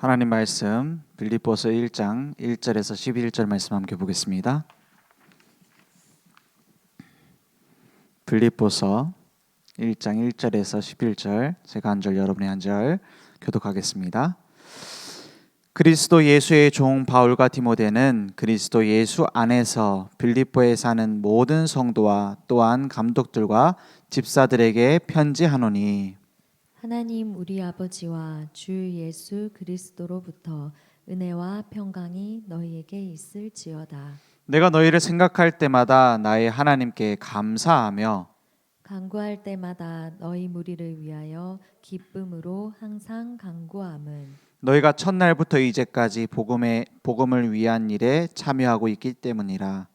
하나님 말씀 빌립보서 1장 1절에서 11절 말씀 함께 보겠습니다. 빌립보서 1장 1절에서 11절, 제가 한 절 여러분이 한 절 교독하겠습니다. 그리스도 예수의 종 바울과 디모데는 그리스도 예수 안에서 빌립보에 사는 모든 성도와 또한 감독들과 집사들에게 편지하노니, 하나님 우리 아버지와 주 예수 그리스도로부터 은혜와 평강이 너희에게 있을지어다. 내가 너희를 생각할 때마다 나의 하나님께 감사하며 간구할 때마다 너희 무리를 위하여 기쁨으로 항상 간구함은 너희가 첫날부터 이제까지 복음을 위한 일에 참여하고 있기 때문이라.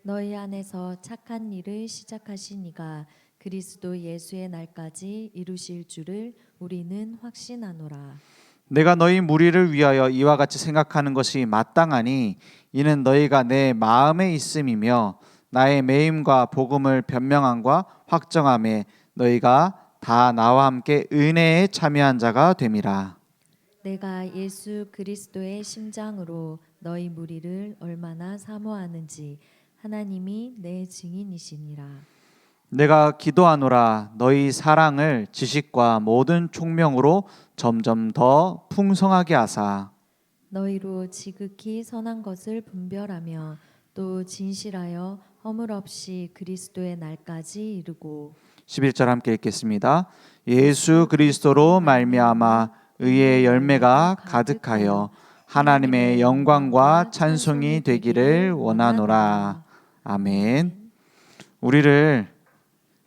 너희 안에서 착한 일을 시작하신 이가 그리스도 예수의 날까지 이루실 줄을 우리는 확신하노라. 내가 너희 무리를 위하여 이와 같이 생각하는 것이 마땅하니 이는 너희가 내 마음에 있음이며 나의 매임과 복음을 변명함과 확정함에 너희가 다 나와 함께 은혜에 참여한 자가 됨이라. 내가 예수 그리스도의 심장으로 너희 무리를 얼마나 사모하는지 하나님이 내 증인이시니라. 내가 기도하노라 너희 사랑을 지식과 모든 총명으로 점점 더 풍성하게 하사 너희로 지극히 선한 것을 분별하며 또 진실하여 허물 없이 그리스도의 날까지 이루고 11절 함께 읽겠습니다. 예수 그리스도로 말미암아 의의 열매가 가득하여 하나님의 영광과 찬송이 되기를 원하노라. 아멘. 우리를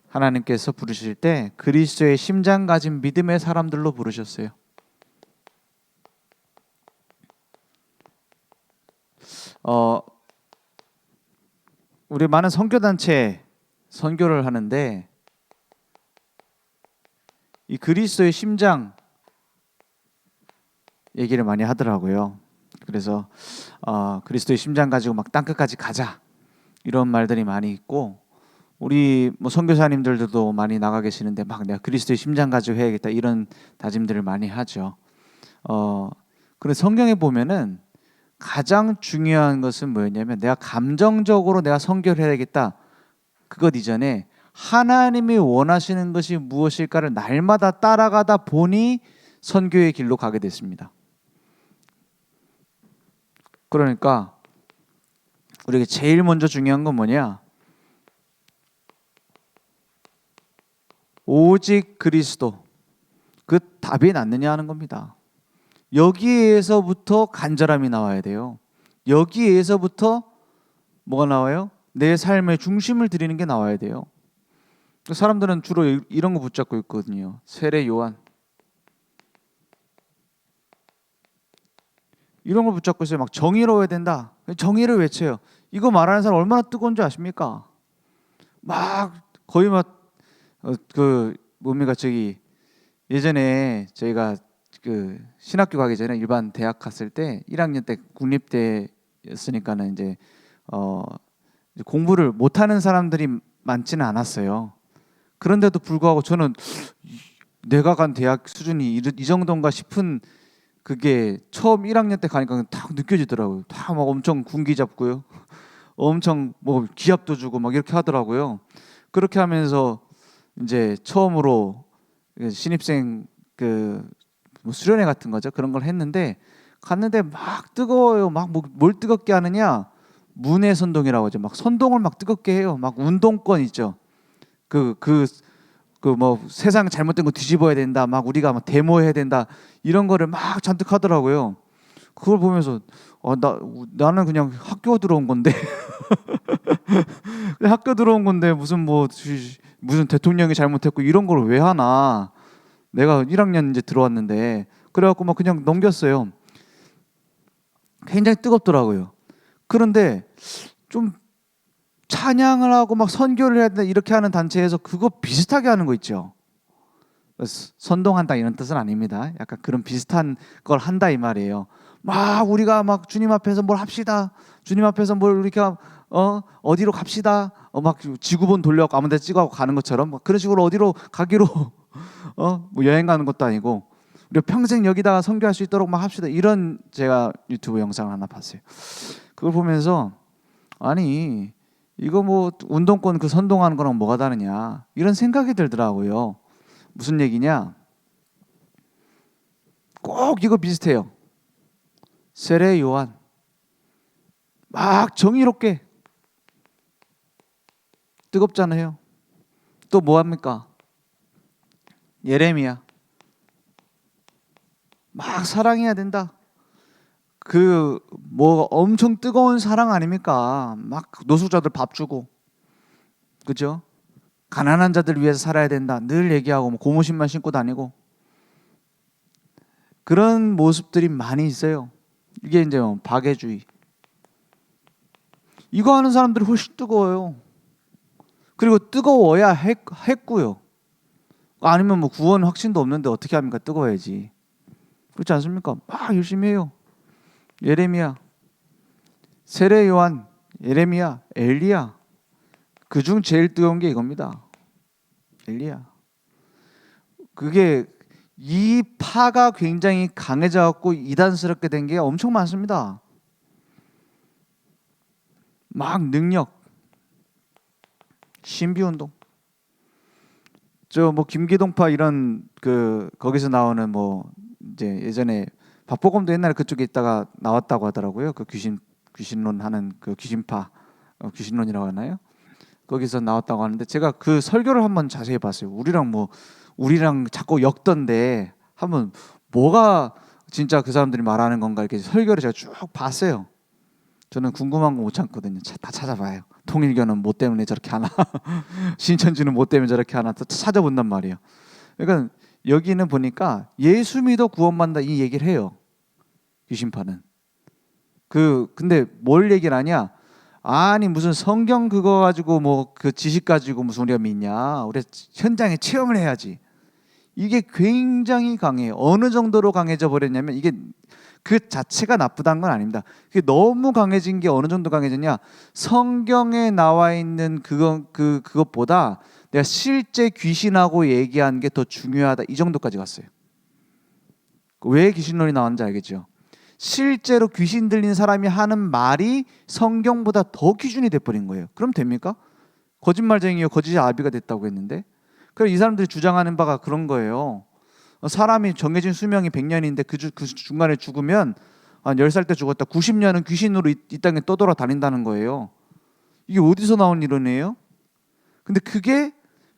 하나님께서 부르실 때 그리스도의 심장 가진 믿음의 사람들로 부르셨어요. 우리 많은 선교단체 선교를 하는데 이 그리스도의 심장 얘기를 많이 하더라고요. 그래서 그리스도의 심장 가지고 막 땅끝까지 가자 이런 말들이 많이 있고, 우리 뭐 선교사님들도 많이 나가 계시는데 막 내가 그리스도의 심장 가지고 해야겠다 이런 다짐들을 많이 하죠. 그런데 성경에 보면은 가장 중요한 것은 뭐였냐면 내가 감정적으로 내가 선교를 해야겠다 그것 이전에 하나님이 원하시는 것이 무엇일까를 날마다 따라가다 보니 선교의 길로 가게 됐습니다. 그러니까 우리에게 제일 먼저 중요한 건 뭐냐? 오직 그리스도, 그 답이 낫느냐 하는 겁니다. 여기에서부터 간절함이 나와야 돼요. 여기에서부터 뭐가 나와요? 내 삶의 중심을 드리는 게 나와야 돼요. 사람들은 주로 이런 거 붙잡고 있거든요. 세례 요한 이런 걸 붙잡고 있어요. 막 정의로워야 된다. 정의를 외쳐요. 이거 말하는 사람 얼마나 뜨거운 줄 아십니까? 막 거의 막 뭡니까 저기 예전에 저희가 그 신학교 가기 전에 일반 대학 갔을 때 1학년 때 국립대였으니까는 이제 공부를 못하는 사람들이 많지는 않았어요. 그런데도 불구하고 저는 내가 간 대학 수준이 이 정도인가 싶은 그게 처음 1학년 때 가니까 딱 느껴지더라고요. 다 막 엄청 군기 잡고요. 엄청 뭐 기합도 주고 막 이렇게 하더라고요. 그렇게 하면서 이제 처음으로 신입생 뭐 수련회 같은 거죠. 그런 걸 했는데 갔는데 막 뜨거워요. 막 뭘 뜨겁게 하느냐? 문해 선동이라고 하죠. 막 선동을 막 뜨겁게 해요. 막 운동권 있죠. 뭐 세상 잘못된 거 뒤집어야 된다. 막 우리가 막 데모해야 된다. 이런 거를 막 잔뜩 하더라고요. 그걸 보면서 나는 그냥 학교 들어온 건데 학교 들어온 건데 무슨 대통령이 잘못했고 이런 걸 왜 하나? 내가 1학년 이제 들어왔는데 그래갖고 막 그냥 넘겼어요. 굉장히 뜨겁더라고요. 그런데 좀 찬양을 하고 막 선교를 해야 된다 이렇게 하는 단체에서 그거 비슷하게 하는 거 있죠. 선동한다 이런 뜻은 아닙니다. 약간 그런 비슷한 걸 한다 이 말이에요. 막 우리가 막 주님 앞에서 뭘 합시다. 주님 앞에서 뭘 이렇게 어디로 갑시다. 막 지구본 돌려갖고 아무데 찍어갖고 가는 것처럼 막 그런 식으로 어디로 가기로 뭐 여행 가는 것도 아니고 우리 평생 여기다가 선교할 수 있도록 막 합시다. 이런 제가 유튜브 영상을 하나 봤어요. 그걸 보면서 아니 이거 뭐 운동권 그 선동하는 거랑 뭐가 다르냐 이런 생각이 들더라고요. 무슨 얘기냐? 꼭 이거 비슷해요. 세례 요한 막 정의롭게 뜨겁잖아요. 또 뭐 합니까? 예레미야 막 사랑해야 된다. 그 뭐 엄청 뜨거운 사랑 아닙니까? 막 노숙자들 밥 주고, 그죠? 가난한 자들 위해서 살아야 된다. 늘 얘기하고 뭐 고무신만 신고 다니고 그런 모습들이 많이 있어요. 이게 이제 박애주의. 이거 하는 사람들이 훨씬 뜨거워요. 그리고 뜨거워야 했고요. 아니면 뭐 구원 확신도 없는데 어떻게 합니까? 뜨거워야지. 그렇지 않습니까? 막 열심히 해요. 예레미야, 세례 요한, 예레미야, 엘리야. 그중 제일 뜨거운 게 이겁니다. 엘리야. 그게 이 파가 굉장히 강해져 갖고 이단스럽게 된 게 엄청 많습니다. 막 능력, 신비 운동. 저 뭐 김기동파 이런 그 거기서 나오는 뭐 이제 예전에 박보검도 옛날에 그쪽에 있다가 나왔다고 하더라고요. 그 귀신론 하는 그 귀신파 귀신론이라고 하나요? 거기서 나왔다고 하는데 제가 그 설교를 한번 자세히 봤어요. 우리랑 자꾸 엮던데 한번 뭐가 진짜 그 사람들이 말하는 건가 이렇게 설교를 제가 쭉 봤어요. 저는 궁금한 거 못 참거든요. 다 찾아봐요. 통일교는 뭐 때문에 저렇게 하나, 신천지는 뭐 때문에 저렇게 하나 또 찾아본단 말이에요. 그러니까 여기는 보니까 예수 믿어 구원받는다 이 얘기를 해요. 귀신파는. 근데 뭘 얘기를 하냐? 아니 무슨 성경 그거 가지고 뭐 그 지식 가지고 무슨 우리가 믿냐? 우리 현장에 체험을 해야지. 이게 굉장히 강해요. 어느 정도로 강해져 버렸냐면 이게 그 자체가 나쁘다는 건 아닙니다. 그게 너무 강해진 게 어느 정도 강해졌냐? 성경에 나와 있는 그것보다 내가 실제 귀신하고 얘기한 게 더 중요하다. 이 정도까지 갔어요. 왜 귀신론이 나왔는지 알겠죠? 실제로 귀신 들린 사람이 하는 말이 성경보다 더 기준이 돼버린 거예요. 그럼 됩니까? 거짓말쟁이요, 거짓의 아비가 됐다고 했는데, 그래서 이 사람들이 주장하는 바가 그런 거예요. 사람이 정해진 수명이 100년인데 그 중간에 죽으면 한 10살 때 죽었다 90년은 귀신으로 이 땅에 떠돌아 다닌다는 거예요. 이게 어디서 나온 이론이에요? 근데 그게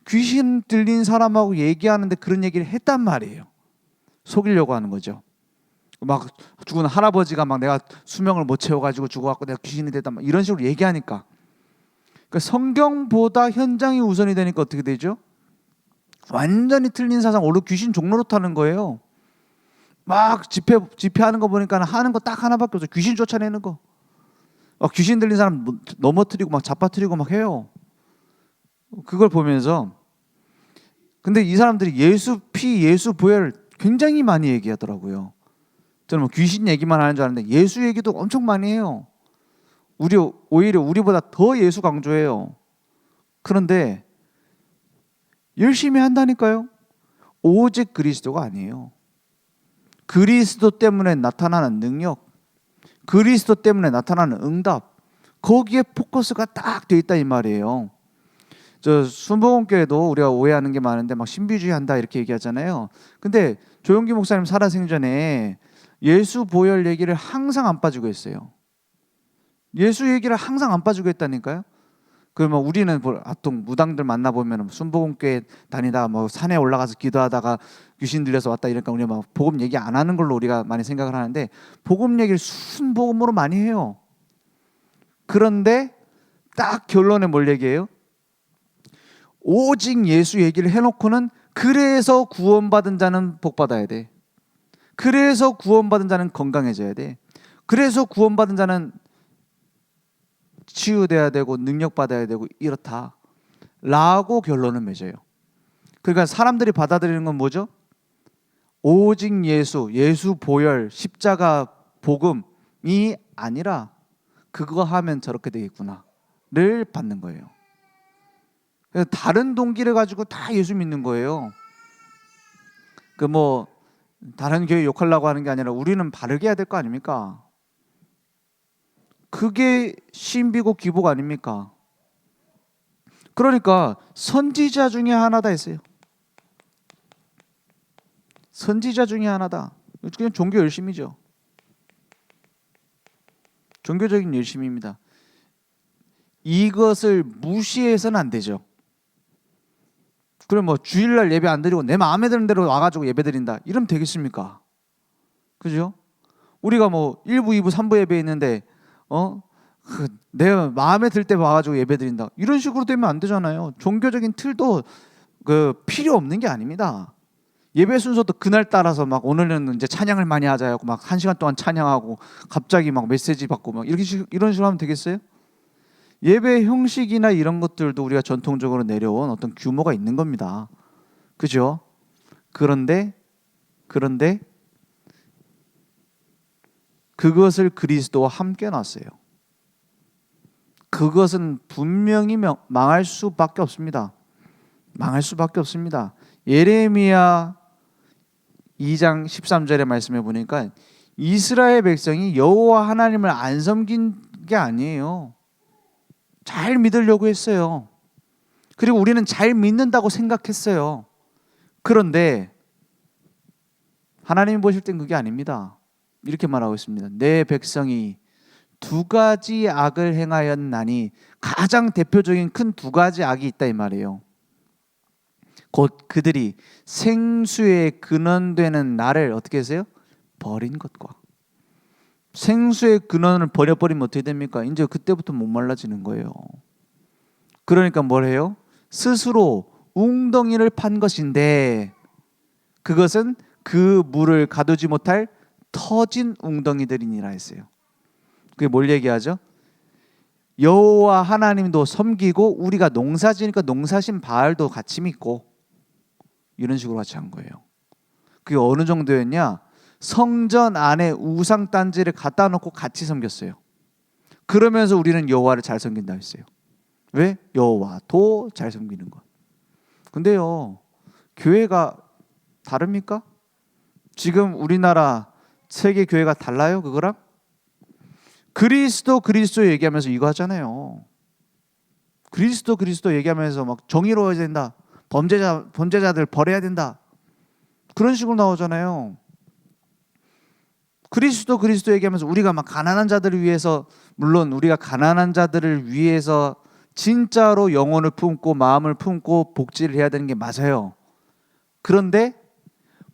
귀신 들린 사람하고 얘기하는데 그런 얘기를 했단 말이에요. 속이려고 하는 거죠. 막 죽은 할아버지가 막 내가 수명을 못 채워가지고 죽어갖고 내가 귀신이 됐다 막 이런 식으로 얘기하니까, 그러니까 성경보다 현장이 우선이 되니까 어떻게 되죠? 완전히 틀린 사상, 오늘 귀신 종로로 타는 거예요. 막 집회하는 거 보니까 하는 거 딱 하나밖에 없어요. 귀신 쫓아내는 거. 귀신 들린 사람 넘어뜨리고 막 잡아뜨리고 막 해요. 그걸 보면서 근데 이 사람들이 예수 피, 예수 보혈 굉장히 많이 얘기하더라고요. 저는 뭐 귀신 얘기만 하는 줄 알았는데 예수 얘기도 엄청 많이 해요. 오히려 우리보다 더 예수 강조해요. 그런데 열심히 한다니까요. 오직 그리스도가 아니에요. 그리스도 때문에 나타나는 능력, 그리스도 때문에 나타나는 응답, 거기에 포커스가 딱 돼 있다 이 말이에요. 저 순복음교회도 우리가 오해하는 게 많은데 막 신비주의 한다 이렇게 얘기하잖아요. 근데 조용기 목사님 살아생전에 예수 보혈 얘기를 항상 안 빠지고 했어요. 예수 얘기를 항상 안 빠지고 했다니까요. 그러면 우리는 보통 무당들 만나보면 순복음교회 다니다 뭐 산에 올라가서 기도하다가 귀신 들려서 왔다 이러니까 우리 막 복음 얘기 안 하는 걸로 우리가 많이 생각을 하는데 복음 얘기를 순복음으로 많이 해요. 그런데 딱 결론에 뭘 얘기해요? 오직 예수 얘기를 해놓고는 그래서 구원받은 자는 복받아야 돼. 그래서 구원받은 자는 건강해져야 돼. 그래서 구원받은 자는 치유돼야 되고 능력받아야 되고 이렇다 라고 결론을 맺어요. 그러니까 사람들이 받아들이는 건 뭐죠? 오직 예수 보혈 십자가 복음이 아니라 그거 하면 저렇게 되겠구나를 받는 거예요. 다른 동기를 가지고 다 예수 믿는 거예요. 그 뭐 다른 교회 욕하려고 하는 게 아니라 우리는 바르게 해야 될 거 아닙니까? 그게 신비고 기복 아닙니까? 그러니까 선지자 중에 하나다 했어요. 선지자 중에 하나다. 그냥 종교 열심이죠. 종교적인 열심입니다. 이것을 무시해서는 안 되죠. 그럼 뭐 주일날 예배 안 드리고 내 마음에 드는 대로 와가지고 예배 드린다 이러면 되겠습니까? 그죠? 우리가 뭐 1부, 2부, 3부 예배 있는데 내 마음에 들 때 와가지고 예배 드린다 이런 식으로 되면 안 되잖아요. 종교적인 틀도 필요 없는 게 아닙니다. 예배 순서도 그날 따라서 막 오늘은 이제 찬양을 많이 하자 하고 막 1시간 동안 찬양하고 갑자기 막 메시지 받고 막 이런 식으로 하면 되겠어요? 예배 형식이나 이런 것들도 우리가 전통적으로 내려온 어떤 규모가 있는 겁니다. 그죠? 그런데 그것을 그리스도와 함께 놨어요. 그것은 분명히 망할 수밖에 없습니다. 망할 수밖에 없습니다. 예레미야 2장 13절의 말씀에 보니까 이스라엘 백성이 여호와 하나님을 안 섬긴 게 아니에요. 잘 믿으려고 했어요. 그리고 우리는 잘 믿는다고 생각했어요. 그런데 하나님이 보실 땐 그게 아닙니다. 이렇게 말하고 있습니다. 내 백성이 두 가지 악을 행하였나니, 가장 대표적인 큰 두 가지 악이 있다 이 말이에요. 곧 그들이 생수의 근원되는 나를 어떻게 했어요? 버린 것과. 생수의 근원을 버려버리면 어떻게 됩니까? 이제 그때부터 목말라지는 거예요. 그러니까 뭘 해요? 스스로 웅덩이를 판 것인데 그것은 그 물을 가두지 못할 터진 웅덩이들이니라 했어요. 그게 뭘 얘기하죠? 여호와 하나님도 섬기고 우리가 농사지니까 농사신 바알도 같이 믿고 이런 식으로 같이 한 거예요. 그게 어느 정도였냐? 성전 안에 우상 단지를 갖다 놓고 같이 섬겼어요. 그러면서 우리는 여호와를 잘 섬긴다 했어요. 왜? 여호와도 잘 섬기는 것. 근데요, 교회가 다릅니까? 지금 우리나라 세계 교회가 달라요? 그거랑? 그리스도 얘기하면서 이거 하잖아요. 그리스도 얘기하면서 막 정의로워야 된다. 범죄자들 벌해야 된다. 그런 식으로 나오잖아요. 그리스도 얘기하면서 우리가 막 가난한 자들을 위해서, 물론 우리가 가난한 자들을 위해서 진짜로 영혼을 품고 마음을 품고 복지를 해야 되는 게 맞아요. 그런데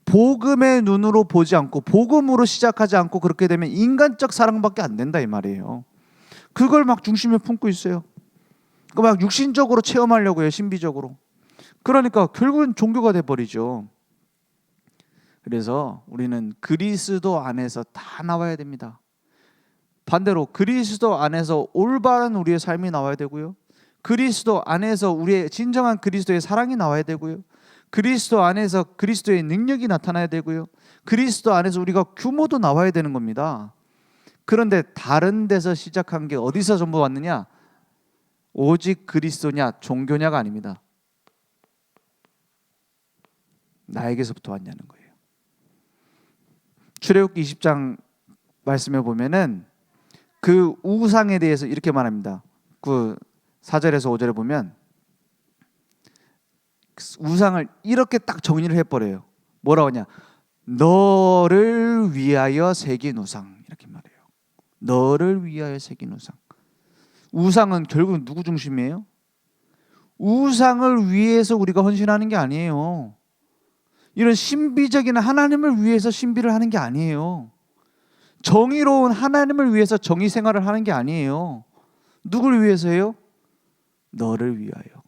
복음의 눈으로 보지 않고 복음으로 시작하지 않고 그렇게 되면 인간적 사랑밖에 안 된다 이 말이에요. 그걸 막 중심에 품고 있어요. 막 육신적으로 체험하려고 해요. 신비적으로. 그러니까 결국은 종교가 돼버리죠. 그래서 우리는 그리스도 안에서 다 나와야 됩니다. 반대로 그리스도 안에서 올바른 우리의 삶이 나와야 되고요. 그리스도 안에서 우리의 진정한 그리스도의 사랑이 나와야 되고요. 그리스도 안에서 그리스도의 능력이 나타나야 되고요. 그리스도 안에서 우리가 규모도 나와야 되는 겁니다. 그런데 다른 데서 시작한 게 어디서 전부 왔느냐? 오직 그리스도냐 종교냐가 아닙니다. 나에게서부터 왔냐는 거예요. 출애굽기 20장 말씀에 보면은 그 우상에 대해서 이렇게 말합니다. 그 4절에서 5절에 보면 우상을 이렇게 딱 정리를 해버려요. 뭐라고 하냐? 너를 위하여 새긴 우상, 이렇게 말해요. 너를 위하여 새긴 우상. 우상은 결국 누구 중심이에요? 우상을 위해서 우리가 헌신하는 게 아니에요. 이런 신비적인 하나님을 위해서 신비를 하는 게 아니에요. 정의로운 하나님을 위해서 정의 생활을 하는 게 아니에요. 누굴 위해서요? 너를 위하여.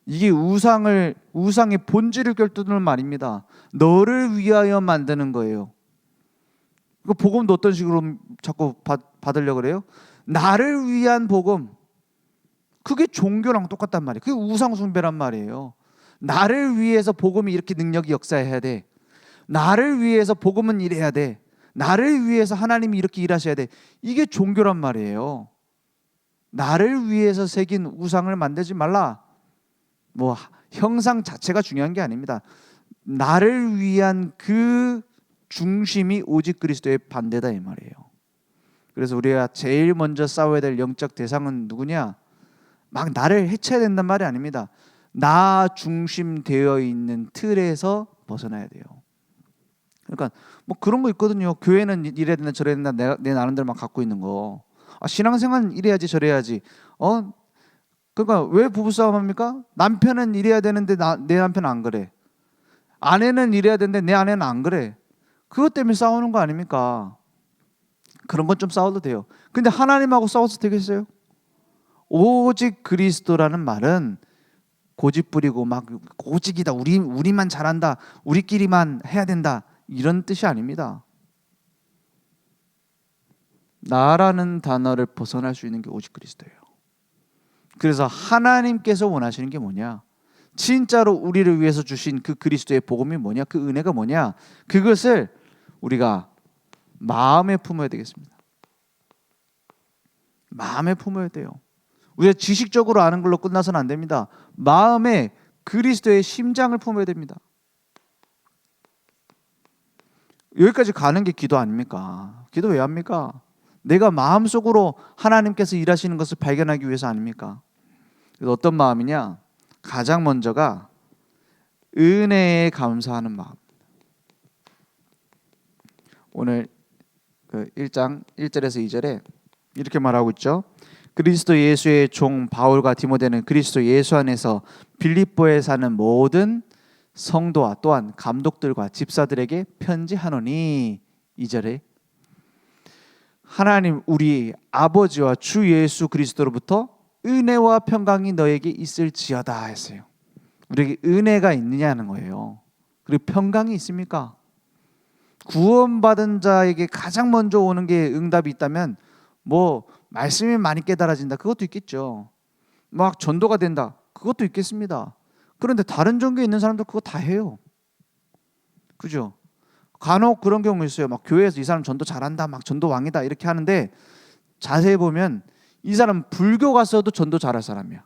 이게 우상의 본질을 결두는 말입니다. 너를 위하여 만드는 거예요. 그 복음도 어떤 식으로 자꾸 받으려고 그래요? 나를 위한 복음. 그게 종교랑 똑같단 말이에요. 그게 우상 숭배란 말이에요. 나를 위해서 복음이 이렇게 능력이 역사해야 돼. 나를 위해서 복음은 이래야 돼. 나를 위해서 하나님이 이렇게 일하셔야 돼. 이게 종교란 말이에요. 나를 위해서 새긴 우상을 만들지 말라. 뭐 형상 자체가 중요한 게 아닙니다. 나를 위한 그 중심이 오직 그리스도의 반대다 이 말이에요. 그래서 우리가 제일 먼저 싸워야 될 영적 대상은 누구냐? 막 나를 해쳐야 된단 말이 아닙니다. 나 중심되어 있는 틀에서 벗어나야 돼요. 그러니까 뭐 그런 거 있거든요. 교회는 이래야 된다 저래야 된다 내 나름대로 막 갖고 있는 거. 신앙생활은 이래야지 저래야지. 그러니까 왜 부부싸움 합니까? 남편은 이래야 되는데 내 남편은 안 그래. 아내는 이래야 되는데 내 아내는 안 그래. 그것 때문에 싸우는 거 아닙니까? 그런 건 좀 싸워도 돼요. 근데 하나님하고 싸워서 되겠어요? 오직 그리스도라는 말은 고집 부리고 막 오직이다, 우리만 잘한다, 우리끼리만 해야 된다, 이런 뜻이 아닙니다. 나라는 단어를 벗어날 수 있는 게 오직 그리스도예요. 그래서 하나님께서 원하시는 게 뭐냐? 진짜로 우리를 위해서 주신 그 그리스도의 복음이 뭐냐? 그 은혜가 뭐냐? 그것을 우리가 마음에 품어야 되겠습니다. 마음에 품어야 돼요. 우리가 지식적으로 아는 걸로 끝나서는 안 됩니다. 마음에 그리스도의 심장을 품어야 됩니다. 여기까지 가는 게 기도 아닙니까? 기도 왜 합니까? 내가 마음속으로 하나님께서 일하시는 것을 발견하기 위해서 아닙니까? 그래서 어떤 마음이냐? 가장 먼저가 은혜에 감사하는 마음. 오늘 그 1장 1절에서 2절에 이렇게 말하고 있죠. 그리스도 예수의 종 바울과 디모데는 그리스도 예수 안에서 빌립보에 사는 모든 성도와 또한 감독들과 집사들에게 편지하노니. 2절에 하나님 우리 아버지와 주 예수 그리스도로부터 은혜와 평강이 너에게 있을지어다 했어요. 우리에게 은혜가 있느냐는 거예요. 그리고 평강이 있습니까? 구원받은 자에게 가장 먼저 오는 게 응답이 있다면 뭐 말씀이 많이 깨달아진다, 그것도 있겠죠. 막 전도가 된다, 그것도 있겠습니다. 그런데 다른 종교에 있는 사람들 그거 다 해요. 그죠? 간혹 그런 경우 있어요. 막 교회에서 이 사람 전도 잘한다, 막 전도 왕이다 이렇게 하는데 자세히 보면 이 사람 불교 가서도 전도 잘할 사람이야.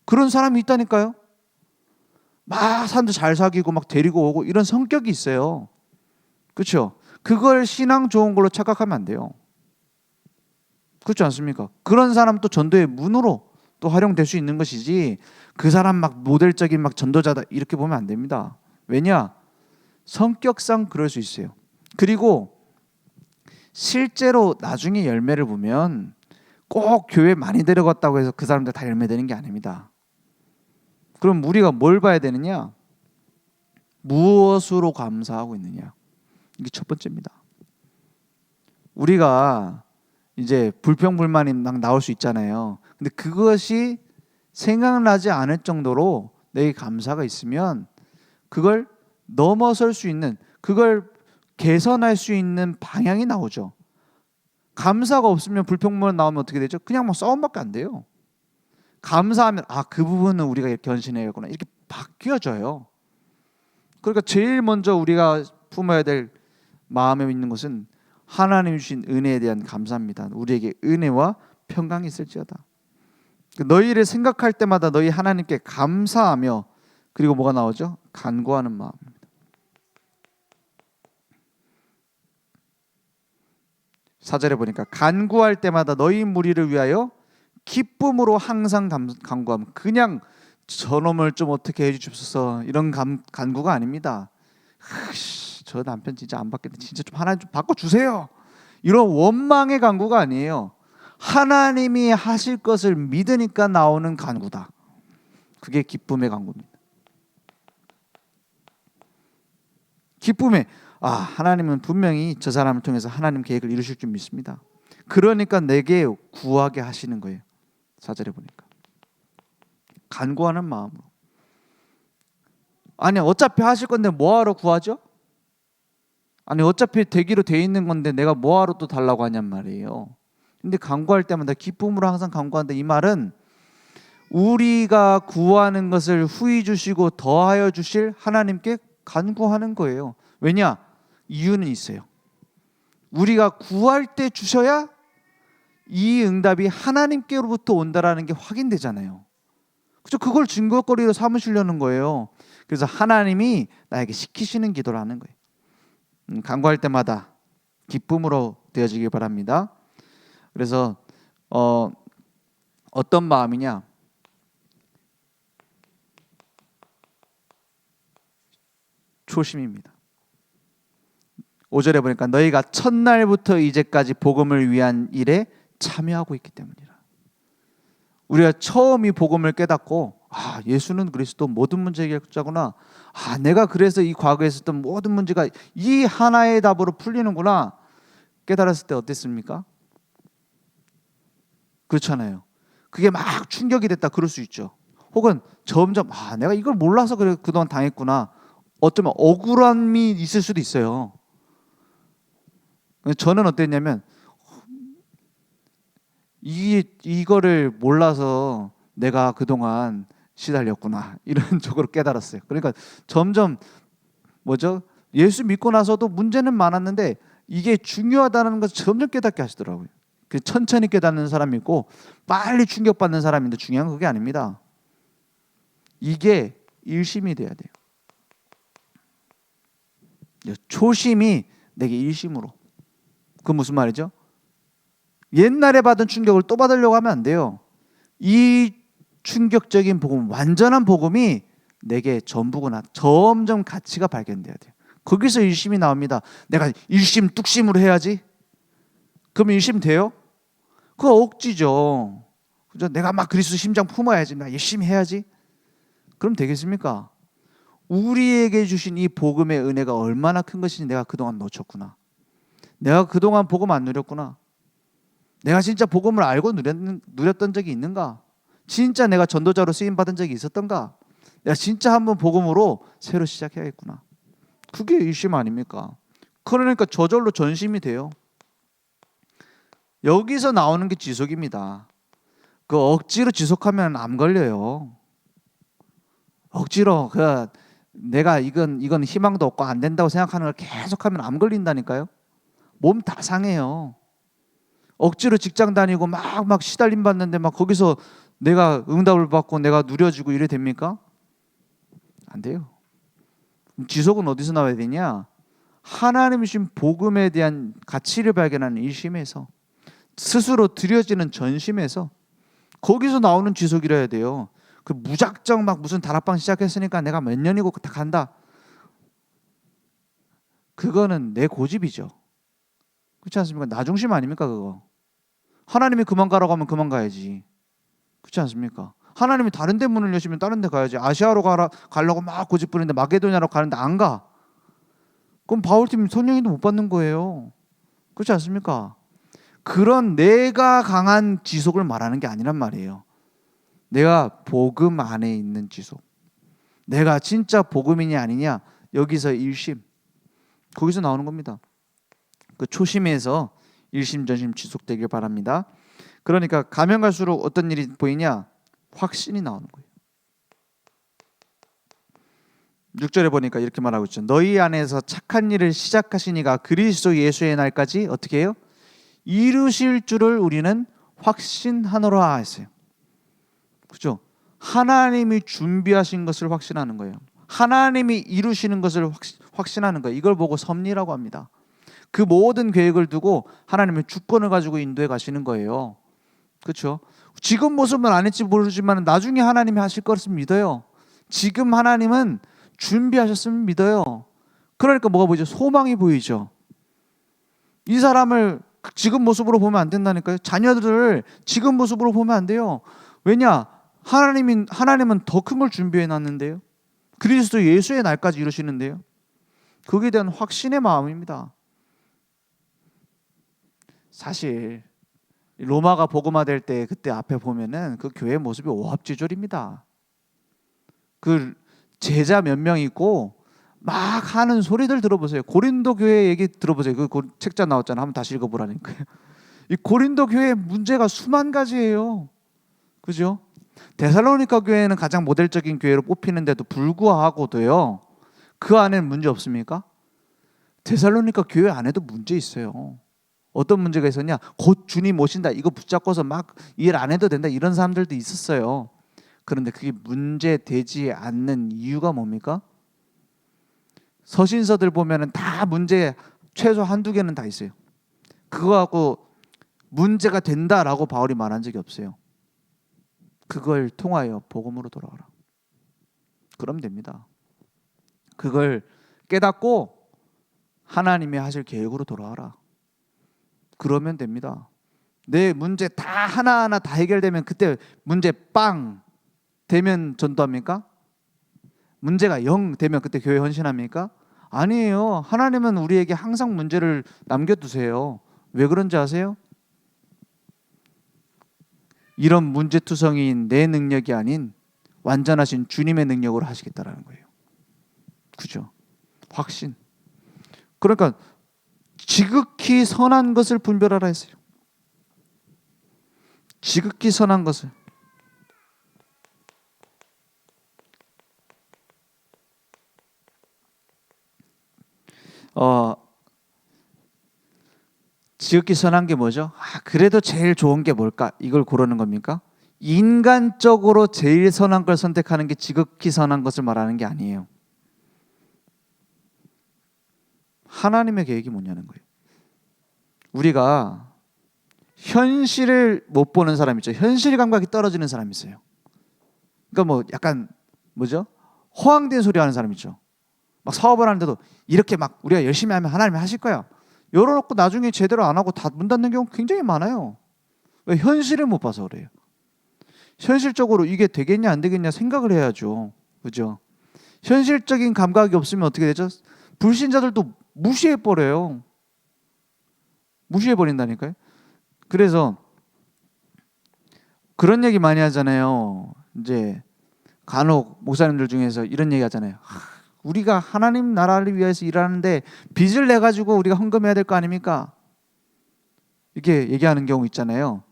그런 사람이 있다니까요. 막 사람들 잘 사귀고 막 데리고 오고 이런 성격이 있어요. 그렇죠? 그걸 신앙 좋은 걸로 착각하면 안 돼요. 그렇지 않습니까? 그런 사람 또 전도의 문으로 또 활용될 수 있는 것이지 그 사람 막 모델적인 막 전도자다 이렇게 보면 안 됩니다. 왜냐? 성격상 그럴 수 있어요. 그리고 실제로 나중에 열매를 보면 꼭 교회 많이 데려갔다고 해서 그 사람들 다 열매 되는 게 아닙니다. 그럼 우리가 뭘 봐야 되느냐? 무엇으로 감사하고 있느냐? 이게 첫 번째입니다. 우리가 이제 불평불만이 막 나올 수 있잖아요. 근데 그것이 생각나지 않을 정도로 내게 감사가 있으면 그걸 넘어설 수 있는, 그걸 개선할 수 있는 방향이 나오죠. 감사가 없으면 불평불만 나오면 어떻게 되죠? 그냥 뭐 싸움밖에 안 돼요. 감사하면 그 부분은 우리가 이렇게 견신해야겠구나, 이렇게 바뀌어져요. 그러니까 제일 먼저 우리가 품어야 될 마음에 있는 것은 하나님 주신 은혜에 대한 감사입니다. 우리에게 은혜와 평강이 있을지어다. 너희를 생각할 때마다 너희 하나님께 감사하며, 그리고 뭐가 나오죠? 간구하는 마음입니다. 4절에 보니까 간구할 때마다 너희 무리를 위하여 기쁨으로 항상 간구하면, 그냥 저놈을 좀 어떻게 해주십소서 이런 간구가 아닙니다. 저 남편 진짜 안 받겠네, 진짜 좀 하나님 좀 바꿔주세요, 이런 원망의 간구가 아니에요. 하나님이 하실 것을 믿으니까 나오는 간구다. 그게 기쁨의 간구입니다. 기쁨에 하나님은 분명히 저 사람을 통해서 하나님 계획을 이루실 줄 믿습니다. 그러니까 내게 구하게 하시는 거예요. 4절에 보니까 간구하는 마음으로. 아니 어차피 하실 건데 뭐하러 구하죠? 아니 어차피 되기로 돼 있는 건데 내가 뭐하러 또 달라고 하냔 말이에요. 근데 간구할 때마다 기쁨으로 항상 간구한다, 이 말은 우리가 구하는 것을 후히 주시고 더하여 주실 하나님께 간구하는 거예요. 왜냐? 이유는 있어요. 우리가 구할 때 주셔야 이 응답이 하나님께로부터 온다라는 게 확인되잖아요. 그죠? 그걸 증거거리로 삼으시려는 거예요. 그래서 하나님이 나에게 시키시는 기도를 하는 거예요. 간구할 때마다 기쁨으로 되어지길 바랍니다. 그래서 어떤 마음이냐? 초심입니다. 5절에 보니까 너희가 첫날부터 이제까지 복음을 위한 일에 참여하고 있기 때문이라. 우리가 처음 이 복음을 깨닫고 예수는 그리스도 모든 문제 해결자구나. 내가 그래서 이 과거에 있었던 모든 문제가 이 하나의 답으로 풀리는구나. 깨달았을 때 어땠습니까? 그렇잖아요. 그게 막 충격이 됐다 그럴 수 있죠. 혹은 점점 내가 이걸 몰라서 그래 그동안 당했구나. 어쩌면 억울함이 있을 수도 있어요. 저는 어땠냐면 이거를 몰라서 내가 그동안 시달렸구나 이런 쪽으로 깨달았어요. 그러니까 점점 예수 믿고 나서도 문제는 많았는데 이게 중요하다는 것을 점점 깨닫게 하시더라고요. 그 천천히 깨닫는 사람이 있고 빨리 충격받는 사람인데 중요한 건 그게 아닙니다. 이게 일심이 돼야 돼요. 초심이 내게 일심으로. 그 무슨 말이죠? 옛날에 받은 충격을 또 받으려고 하면 안 돼요. 이 충격적인 복음, 완전한 복음이 내게 전부구나. 점점 가치가 발견돼야 돼요. 거기서 일심이 나옵니다. 내가 일심 뚝심으로 해야지. 그럼 일심 돼요? 그거 억지죠. 그죠? 내가 막 그리스도 심장 품어야지. 나 열심히 해야지. 그럼 되겠습니까? 우리에게 주신 이 복음의 은혜가 얼마나 큰 것인지 내가 그동안 놓쳤구나. 내가 그동안 복음 안 누렸구나. 내가 진짜 복음을 알고 누렸던 적이 있는가? 진짜 내가 전도자로 쓰임받은 적이 있었던가? 내가 진짜 한번 복음으로 새로 시작해야겠구나. 그게 일심 아닙니까? 그러니까 저절로 전심이 돼요. 여기서 나오는 게 지속입니다. 그 억지로 지속하면 암 걸려요. 억지로 내가 이건 희망도 없고 안 된다고 생각하는 걸 계속하면 암 걸린다니까요. 몸 다 상해요. 억지로 직장 다니고 막 시달림 받는데 막 거기서 내가 응답을 받고 내가 누려지고 이래 됩니까? 안 돼요. 지속은 어디서 나와야 되냐? 하나님이 주신 복음에 대한 가치를 발견하는 일심에서, 스스로 드려지는 전심에서, 거기서 나오는 지속이라야 돼요. 그 무작정 막 무슨 다락방 시작했으니까 내가 몇 년이고 다 간다. 그거는 내 고집이죠. 그렇지 않습니까? 나 중심 아닙니까 그거? 하나님이 그만 가라고 하면 그만 가야지. 그렇지 않습니까? 하나님이 다른 데 문을 여시면 다른 데 가야지. 아시아로 가려고 막 고집 부리는데 마게도냐로 가는데 안 가. 그럼 바울팀 선영이도 못 받는 거예요. 그렇지 않습니까? 그런 내가 강한 지속을 말하는 게 아니란 말이에요. 내가 복음 안에 있는 지속. 내가 진짜 복음이냐 아니냐. 여기서 일심. 거기서 나오는 겁니다. 그 초심에서 일심 전심 지속되길 바랍니다. 그러니까 가면 갈수록 어떤 일이 보이냐? 확신이 나오는 거예요. 6절에 보니까 이렇게 말하고 있죠. 너희 안에서 착한 일을 시작하신 이가 그리스도 예수의 날까지 어떻게 해요? 이루실 줄을 우리는 확신하노라 했어요. 그죠? 하나님이 준비하신 것을 확신하는 거예요. 하나님이 이루시는 것을 확신하는 거예요. 이걸 보고 섭리라고 합니다. 그 모든 계획을 두고 하나님의 주권을 가지고 인도해 가시는 거예요. 그렇죠? 지금 모습은 아닐지 모르지만 나중에 하나님이 하실 것을 믿어요. 지금 하나님은 준비하셨으면 믿어요. 그러니까 뭐가 보이죠? 소망이 보이죠. 이 사람을 지금 모습으로 보면 안 된다니까요. 자녀들을 지금 모습으로 보면 안 돼요. 왜냐? 하나님은 더 큰 걸 준비해 놨는데요. 그리스도 예수의 날까지 이루시는데요. 거기에 대한 확신의 마음입니다. 사실 로마가 복음화될 때 그때 앞에 보면은 그 교회 모습이 오합지졸입니다. 그 제자 몇 명 있고 막 하는 소리들 들어보세요. 고린도 교회 얘기 들어보세요. 그 책자 나왔잖아요. 한번 다시 읽어보라니까요. 이 고린도 교회 문제가 수만 가지예요. 그죠? 데살로니가 교회는 가장 모델적인 교회로 뽑히는데도 불구하고도요. 그 안에는 문제 없습니까? 데살로니가 교회 안에도 문제 있어요. 어떤 문제가 있었냐? 곧 주님 오신다. 이거 붙잡고서 막 일 안 해도 된다. 이런 사람들도 있었어요. 그런데 그게 문제되지 않는 이유가 뭡니까? 서신서들 보면은 다 문제 최소 한두 개는 다 있어요. 그거하고 문제가 된다라고 바울이 말한 적이 없어요. 그걸 통하여 복음으로 돌아가라. 그럼 됩니다. 그걸 깨닫고 하나님이 하실 계획으로 돌아와라. 그러면 됩니다. 내 문제 다 하나하나 다 해결되면 그때 문제 빵 되면 전도합니까? 문제가 0 되면 그때 교회 헌신합니까? 아니에요. 하나님은 우리에게 항상 문제를 남겨두세요. 왜 그런지 아세요? 이런 문제투성이인 내 능력이 아닌 완전하신 주님의 능력으로 하시겠다라는 거예요. 그죠? 확신. 그러니까 지극히 선한 것을 분별하라 했어요. 지극히 선한 것을. 지극히 선한 게 뭐죠? 그래도 제일 좋은 게 뭘까? 이걸 고르는 겁니까? 인간적으로 제일 선한 걸 선택하는 게 지극히 선한 것을 말하는 게 아니에요. 하나님의 계획이 뭐냐는 거예요. 우리가 현실을 못 보는 사람 있죠. 현실 감각이 떨어지는 사람이 있어요. 그러니까 뭐 약간 뭐죠? 허황된 소리 하는 사람 있죠. 막 사업을 하는데도 이렇게 막 우리가 열심히 하면 하나님이 하실 거야. 열어놓고 나중에 제대로 안 하고 다 문 닫는 경우 굉장히 많아요. 왜? 현실을 못 봐서 그래요. 현실적으로 이게 되겠냐 안 되겠냐 생각을 해야죠. 그죠? 현실적인 감각이 없으면 어떻게 되죠? 불신자들도 무시해버려요. 무시해버린다니까요. 그래서 그런 얘기 많이 하잖아요. 이제 간혹 목사님들 중에서 이런 얘기 하잖아요. 우리가 하나님 나라를 위해서 일하는데 빚을 내가지고 우리가 헌금해야 될 거 아닙니까? 이렇게 얘기하는 경우 있잖아요.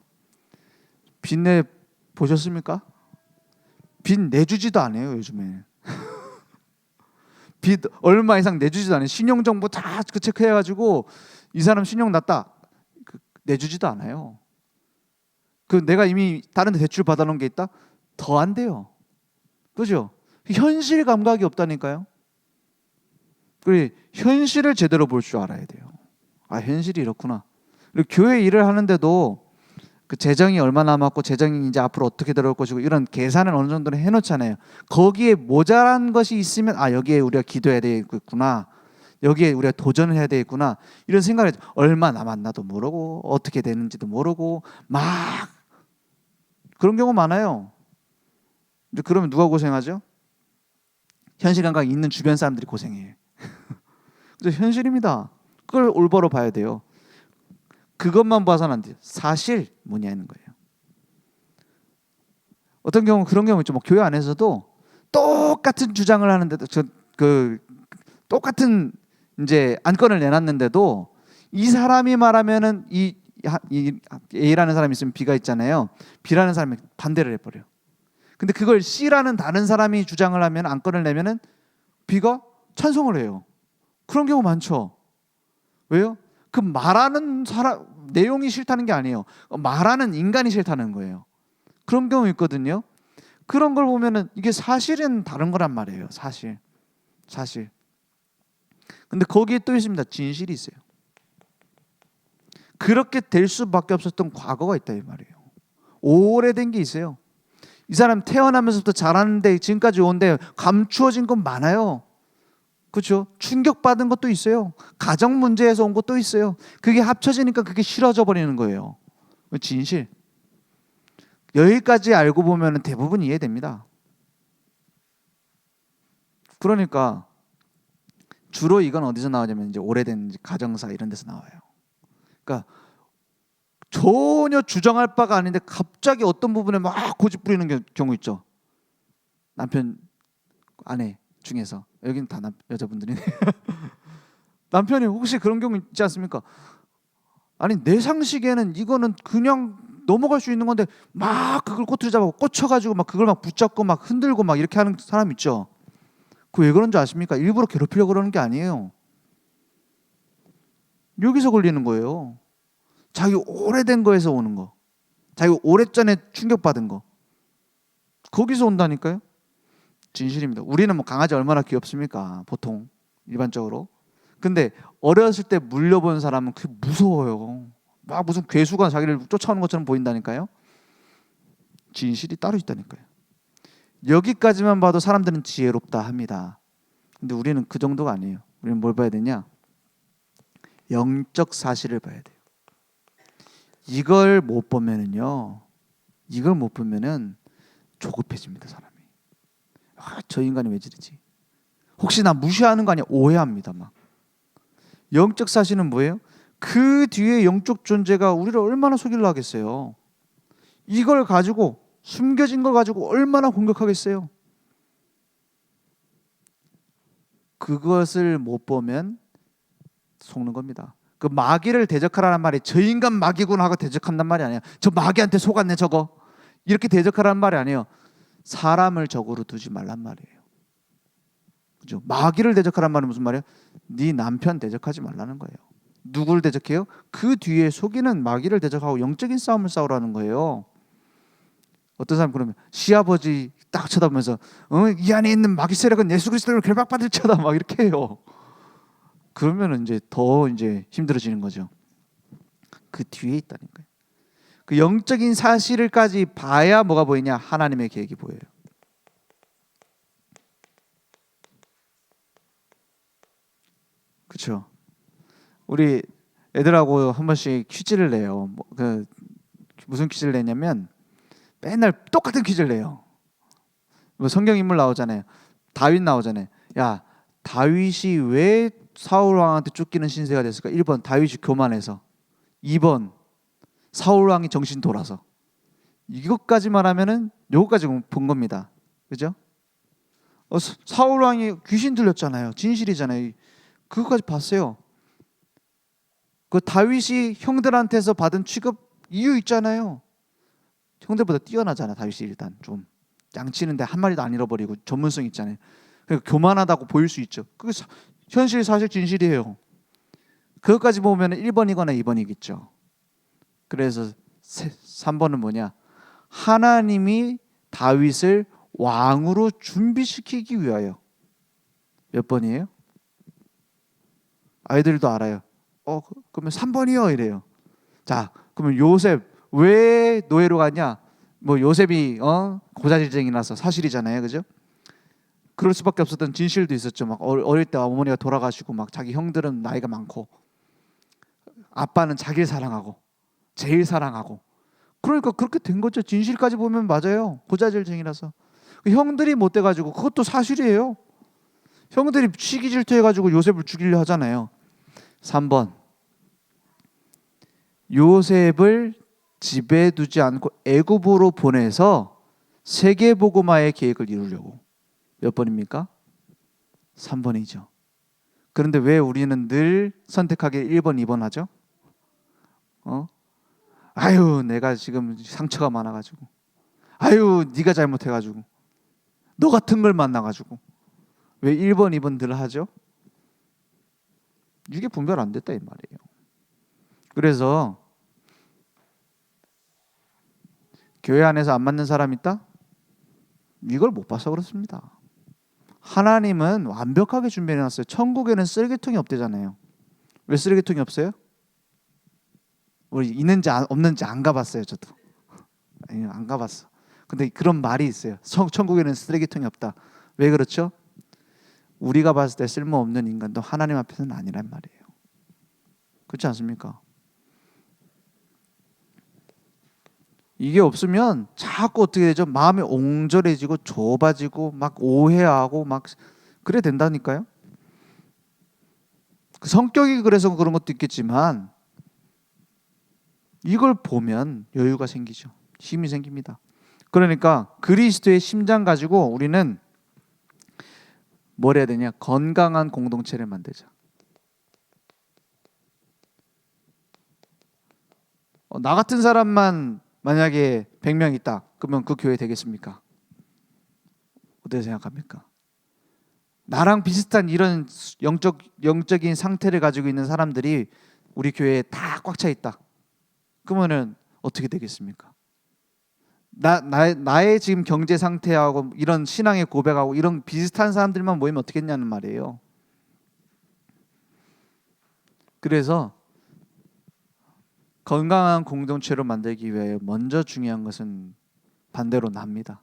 빚 내 보셨습니까? 빚 내주지도 않아요 요즘에. 빚 얼마 이상 내주지도 않아요. 신용정보 다 체크해가지고 이 사람 신용 났다 내주지도 않아요. 그 내가 이미 다른 데 대출 받아놓은 게 있다? 더 안 돼요. 그죠? 현실 감각이 없다니까요. 그리고 현실을 제대로 볼 줄 알아야 돼요. 현실이 이렇구나. 그리고 교회 일을 하는데도 그 재정이 얼마 남았고 재정이 이제 앞으로 어떻게 들어올 것이고 이런 계산을 어느 정도는 해놓잖아요. 거기에 모자란 것이 있으면 여기에 우리가 기도해야 되겠구나. 여기에 우리가 도전을 해야 되겠구나. 이런 생각을 얼마 남았나도 모르고 어떻게 되는지도 모르고 막 그런 경우 많아요. 이제 그러면 누가 고생하죠? 현실 감각이 있는 주변 사람들이 고생해요. 그래서 현실입니다. 그걸 올바로 봐야 돼요. 그것만 봐서는 안 돼요. 사실 뭐냐는 거예요. 어떤 경우 그런 경우 있죠. 뭐 교회 안에서도 똑같은 주장을 하는데도 똑같은 이제 안건을 내놨는데도 이 사람이 말하면은 이 A라는 사람이 있으면 B가 있잖아요. B라는 사람이 반대를 해버려요. 근데 그걸 C라는 다른 사람이 주장을 하면 안건을 내면은 B가 찬성을 해요. 그런 경우 많죠. 왜요? 그 말하는 사람 내용이 싫다는 게 아니에요. 말하는 인간이 싫다는 거예요. 그런 경우 있거든요. 그런 걸 보면은 이게 사실은 다른 거란 말이에요. 사실. 근데 거기에 또 있습니다. 진실이 있어요. 그렇게 될 수밖에 없었던 과거가 있다 이 말이에요. 오래된 게 있어요. 이 사람 태어나면서부터 자라는데 지금까지 오는데 감추어진 건 많아요. 그렇죠? 충격받은 것도 있어요. 가정 문제에서 온 것도 있어요. 그게 합쳐지니까 그게 싫어져 버리는 거예요. 진실. 여기까지 알고 보면 대부분 이해됩니다. 그러니까 주로 이건 어디서 나오냐면 이제 오래된 가정사 이런 데서 나와요. 그러니까 전혀 주장할 바가 아닌데 갑자기 어떤 부분에 막 고집 부리는 경우 있죠. 남편, 아내 중에서 여기는 다 여자분들이네. 남편이 혹시 그런 경우 있지 않습니까? 아니 내 상식에는 이거는 그냥 넘어갈 수 있는 건데 막 그걸 꼬투리 잡고 꽂혀가지고 막 그걸 막 붙잡고 막 흔들고 막 이렇게 하는 사람 있죠. 그 왜 그런 줄 아십니까? 일부러 괴롭히려고 그러는 게 아니에요. 여기서 걸리는 거예요. 자기 오래된 거에서 오는 거. 자기 오래전에 충격받은 거. 거기서 온다니까요. 진실입니다. 우리는 뭐 강아지 얼마나 귀엽습니까? 보통 일반적으로. 근데 어렸을 때 물려본 사람은 그게 무서워요. 막 무슨 괴수가 자기를 쫓아오는 것처럼 보인다니까요. 진실이 따로 있다니까요. 여기까지만 봐도 사람들은 지혜롭다 합니다. 근데 우리는 그 정도가 아니에요. 우리는 뭘 봐야 되냐? 영적 사실을 봐야 돼요. 이걸 못 보면은요. 이걸 못 보면은 조급해집니다, 사람이. 저 인간이 왜 저러지? 혹시 나 무시하는 거 아니야? 오해합니다, 막. 영적 사실은 뭐예요? 그 뒤에 영적 존재가 우리를 얼마나 속이려 하겠어요. 이걸 가지고, 숨겨진 걸 가지고 얼마나 공격하겠어요. 그것을 못 보면 속는 겁니다. 그 마귀를 대적하라는 말이 저 인간 마귀구나 하고 대적한단 말이 아니에요. 저 마귀한테 속았네 저거. 이렇게 대적하라는 말이 아니에요. 사람을 적으로 두지 말란 말이에요. 그죠? 마귀를 대적하라는 말은 무슨 말이에요? 네 남편 대적하지 말라는 거예요. 누구를 대적해요? 그 뒤에 속이는 마귀를 대적하고 영적인 싸움을 싸우라는 거예요. 어떤 사람 그러면 시아버지 딱 쳐다보면서 이 안에 있는 마귀 세력은 예수 그리스도를 결박받을 자다 막 이렇게 해요. 그러면 이제 더 이제 힘들어지는 거죠. 그 뒤에 있다는 거예요. 그 영적인 사실을까지 봐야 뭐가 보이냐? 하나님의 계획이 보여요. 그렇죠? 우리 애들하고 한 번씩 퀴즈를 내요. 무슨 퀴즈를 내냐면 맨날 똑같은 퀴즈를 내요. 뭐 성경 인물 나오잖아요. 다윗 나오잖아요. 야, 다윗이 왜 사울 왕한테 쫓기는 신세가 됐을까? 1번 다윗이 교만해서, 2번 사울 왕이 정신 돌아서. 이것까지만 하면은 요거까지 본 겁니다. 그죠? 사울 왕이 귀신 들렸잖아요. 진실이잖아요. 그것까지 봤어요. 그 다윗이 형들한테서 받은 취급 이유 있잖아요. 형들보다 뛰어나잖아. 다윗이 일단 좀 양치는데 한 마리도 안 잃어버리고 전문성 있잖아요. 그러니까 교만하다고 보일 수 있죠. 그게 현실 사실 진실이에요. 그것까지 보면 1번이거나 2번이겠죠. 그래서 3번은 뭐냐? 하나님이 다윗을 왕으로 준비시키기 위하여. 몇 번이에요? 아이들도 알아요. 그러면 3번이요 이래요. 자, 그러면 요셉 왜 노예로 갔냐? 뭐 요셉이 고자질쟁이라서 사실이잖아요, 그죠? 그럴 수밖에 없었던 진실도 있었죠. 막 어릴 때 어머니가 돌아가시고 막 자기 형들은 나이가 많고 아빠는 자기를 사랑하고 제일 사랑하고 그러니까 그렇게 된 거죠. 진실까지 보면 맞아요. 고자질쟁이라서 그 형들이 못 돼가지고 그것도 사실이에요. 형들이 시기 질투해가지고 요셉을 죽이려 하잖아요. 3번 요셉을 집에 두지 않고 애굽으로 보내서 세계복음화의 계획을 이루려고. 몇 번입니까? 3번이죠. 그런데 왜 우리는 늘 선택하기 1번, 2번 하죠? 아유 내가 지금 상처가 많아가지고, 아유 네가 잘못해가지고, 너 같은 걸 만나가지고. 왜 1번, 2번 늘 하죠? 이게 분별 안 됐다 이 말이에요. 그래서 교회 안에서 안 맞는 사람 있다? 이걸 못 봐서 그렇습니다. 하나님은 완벽하게 준비해놨어요. 천국에는 쓰레기통이 없대잖아요. 왜 쓰레기통이 없어요? 우리 있는지 없는지 안 가봤어요. 저도 아니, 안 가봤어. 근데 그런 말이 있어요. 천국에는 쓰레기통이 없다. 왜 그렇죠? 우리가 봤을 때 쓸모없는 인간도 하나님 앞에서는 아니란 말이에요. 그렇지 않습니까? 이게 없으면 자꾸 어떻게 되죠? 마음이 옹졸해지고 좁아지고 막 오해하고 막 그래 된다니까요. 그 성격이 그래서 그런 것도 있겠지만 이걸 보면 여유가 생기죠. 힘이 생깁니다. 그러니까 그리스도의 심장 가지고 우리는 뭘 해야 되냐? 건강한 공동체를 만들자. 나 같은 사람만 만약에 100명 있다. 그러면 그 교회 되겠습니까? 어떻게 생각합니까? 나랑 비슷한 이런 영적인 상태를 가지고 있는 사람들이 우리 교회에 다 꽉 차 있다. 그러면은 어떻게 되겠습니까? 나의 지금 경제 상태하고 이런 신앙의 고백하고 이런 비슷한 사람들만 모이면 어떻겠냐는 말이에요. 그래서 건강한 공동체로 만들기 위해 먼저 중요한 것은 반대로 납니다.